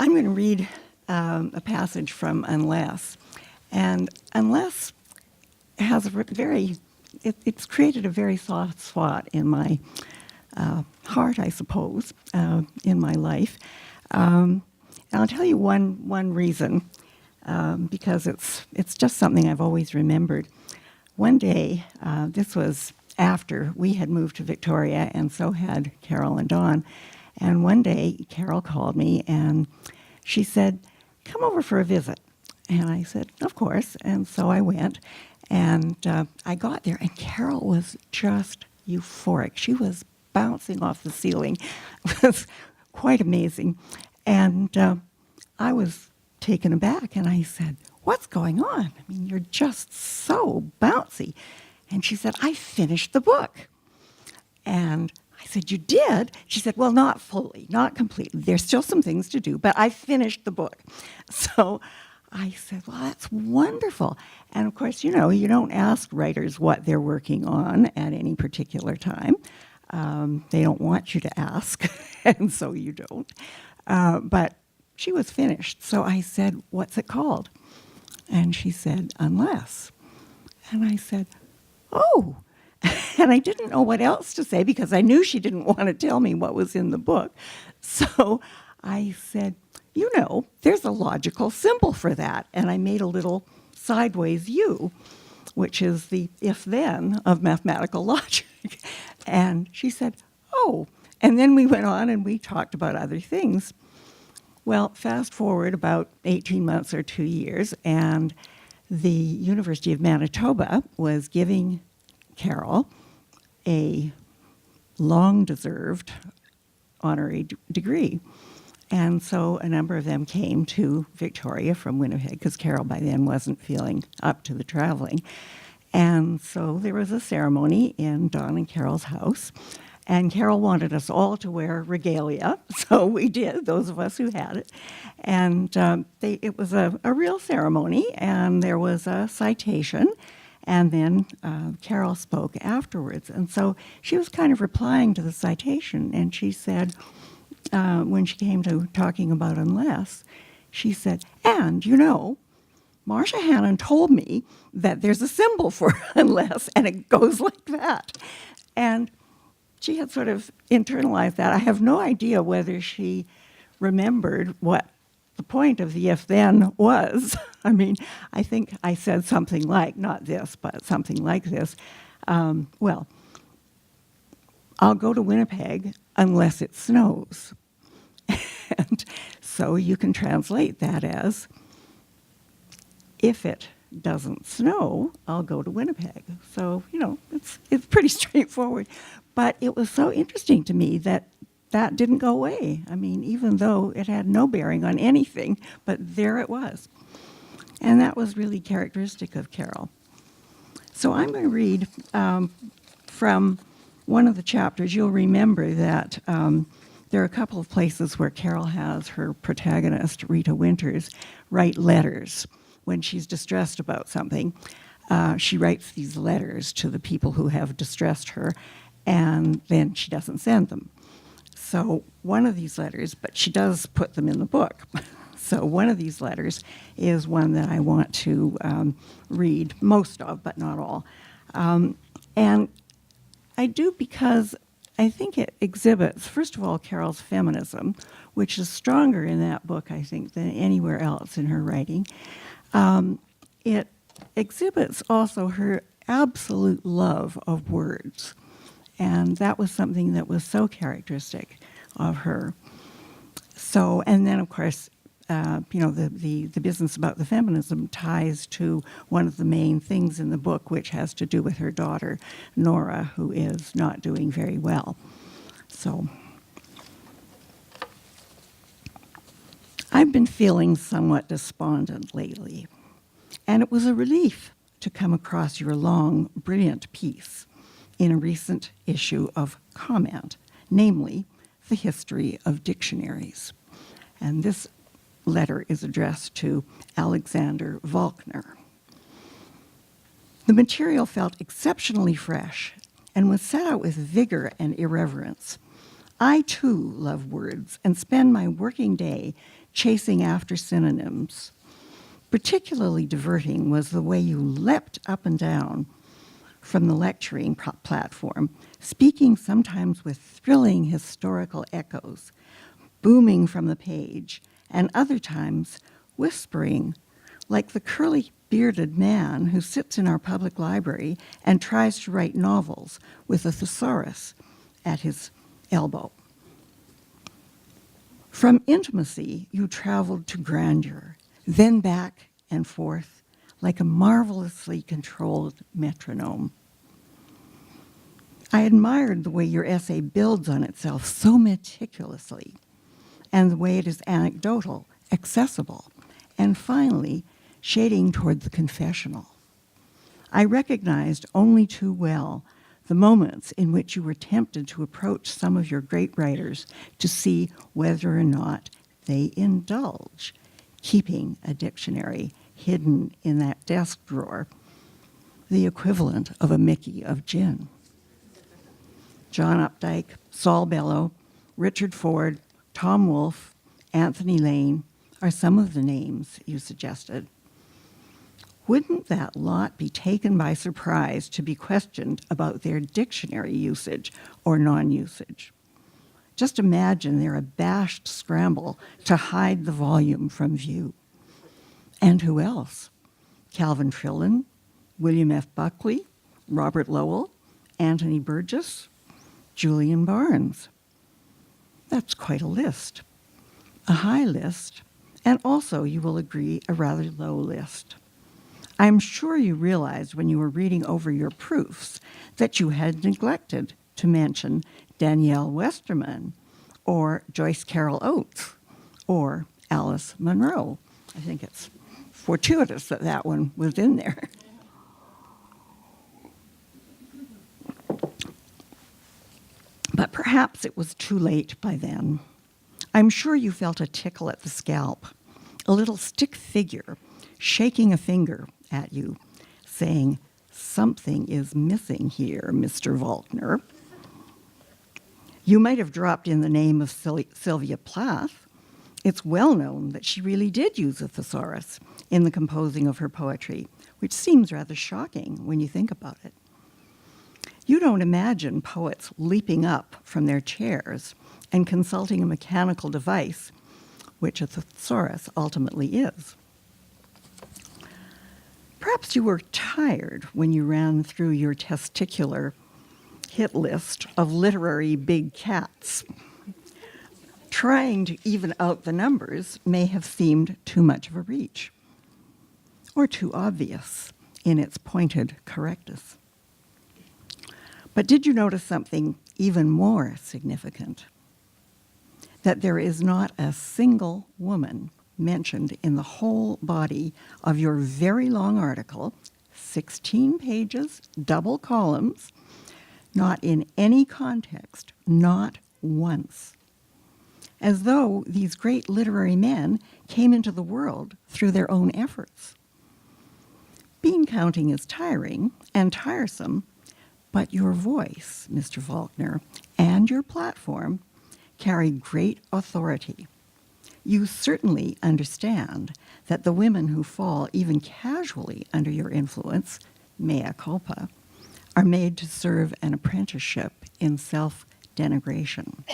I'm going to read a passage from Unless. And Unless has a it's created a very soft spot in my heart, I suppose, in my life. And I'll tell you one reason, because it's just something I've always remembered. One day, this was after we had moved to Victoria, and so had Carol and Dawn. And one day, Carol called me, and she said, "Come over for a visit." And I said, "Of course." And so I went, and I got there, and Carol was just euphoric. She was bouncing off the ceiling. It was quite amazing. And I was taken aback, and I said, "What's going on? I mean, you're just so bouncy." And she said, "I finished the book." And I said, "You did?" She said, "Well, not fully, not completely. There's still some things to do, but I finished the book." So I said, "Well, that's wonderful." And of course, you know, you don't ask writers what they're working on at any particular time. They don't want you to ask, and so you don't. But she was finished. So I said, "What's it called?" And she said, "Unless." And I said, "Oh." And I didn't know what else to say because I knew she didn't want to tell me what was in the book. So I said, "You know, there's a logical symbol for that." And I made a little sideways U, which is the if-then of mathematical logic. And she said, "Oh." And then we went on and we talked about other things. Well, fast forward about 18 months or 2 years, and the University of Manitoba was giving Carol a long-deserved honorary degree. And so a number of them came to Victoria from Winnipeg, because Carol by then wasn't feeling up to the traveling. And so there was a ceremony in Dawn and Carol's house. And Carol wanted us all to wear regalia, so we did, those of us who had it. And it was a real ceremony, and there was a citation, and then Carol spoke afterwards. And so she was kind of replying to the citation, and she said, when she came to talking about Unless, she said, "And, you know, Marsha Hanen told me that there's a symbol for Unless, and it goes like that." And she had sort of internalized that. I have no idea whether she remembered what the point of the if-then was. I mean, I think I said something like, not this, but something like this. Well, I'll go to Winnipeg unless it snows. And so you can translate that as, if it doesn't snow, I'll go to Winnipeg. So, you know, it's pretty straightforward. But it was so interesting to me that that didn't go away. I mean, even though it had no bearing on anything, but there it was. And that was really characteristic of Carol. So I'm going to read from one of the chapters. You'll remember that there are a couple of places where Carol has her protagonist, Rita Winters, write letters. When she's distressed about something, she writes these letters to the people who have distressed her, and then she doesn't send them. So one of these letters, but she does put them in the book. So one of these letters is one that I want to read most of, but not all. And I do because I think it exhibits, first of all, Carol's feminism, which is stronger in that book, I think, than anywhere else in her writing. It exhibits also her absolute love of words. And that was something that was so characteristic of her. So, and then, of course, you know, the business about the feminism ties to one of the main things in the book, which has to do with her daughter, Nora, who is not doing very well. So, I've been feeling somewhat despondent lately, and it was a relief to come across your long, brilliant piece in a recent issue of Comment, namely the history of dictionaries. And this letter is addressed to Alexander Volkner. The material felt exceptionally fresh and was set out with vigor and irreverence. I, too, love words and spend my working day chasing after synonyms. Particularly diverting was the way you leapt up and down from the lecturing platform, speaking sometimes with thrilling historical echoes, booming from the page, and other times whispering, like the curly-bearded man who sits in our public library and tries to write novels with a thesaurus at his elbow. From intimacy, you traveled to grandeur, then back and forth like a marvelously controlled metronome. I admired the way your essay builds on itself so meticulously, and the way it is anecdotal, accessible, and finally, shading toward the confessional. I recognized only too well the moments in which you were tempted to approach some of your great writers to see whether or not they indulge, keeping a dictionary hidden in that desk drawer, the equivalent of a Mickey of gin. John Updike, Saul Bellow, Richard Ford, Tom Wolfe, Anthony Lane are some of the names you suggested. Wouldn't that lot be taken by surprise to be questioned about their dictionary usage or non-usage? Just imagine their abashed scramble to hide the volume from view. And who else? Calvin Trillin, William F. Buckley, Robert Lowell, Anthony Burgess, Julian Barnes. That's quite a list. A high list, and also, you will agree, a rather low list. I'm sure you realized when you were reading over your proofs that you had neglected to mention Danielle Westerman or Joyce Carol Oates or Alice Munro. I think it's fortuitous that that one was in there. But perhaps it was too late by then. I'm sure you felt a tickle at the scalp, a little stick figure shaking a finger at you, saying, "Something is missing here, Mr. Faulkner." You might have dropped in the name of Sylvia Plath. It's well known that she really did use a thesaurus in the composing of her poetry, which seems rather shocking when you think about it. You don't imagine poets leaping up from their chairs and consulting a mechanical device, which a thesaurus ultimately is. Perhaps you were tired when you ran through your testicular hit list of literary big cats. Trying to even out the numbers may have seemed too much of a reach, or too obvious in its pointed correctness. But did you notice something even more significant? That there is not a single woman mentioned in the whole body of your very long article, 16 pages, double columns, not in any context, not once. As though these great literary men came into the world through their own efforts. Bean counting is tiring and tiresome, but your voice, Mr. Faulkner, and your platform carry great authority. You certainly understand that the women who fall even casually under your influence, mea culpa, are made to serve an apprenticeship in self-denigration.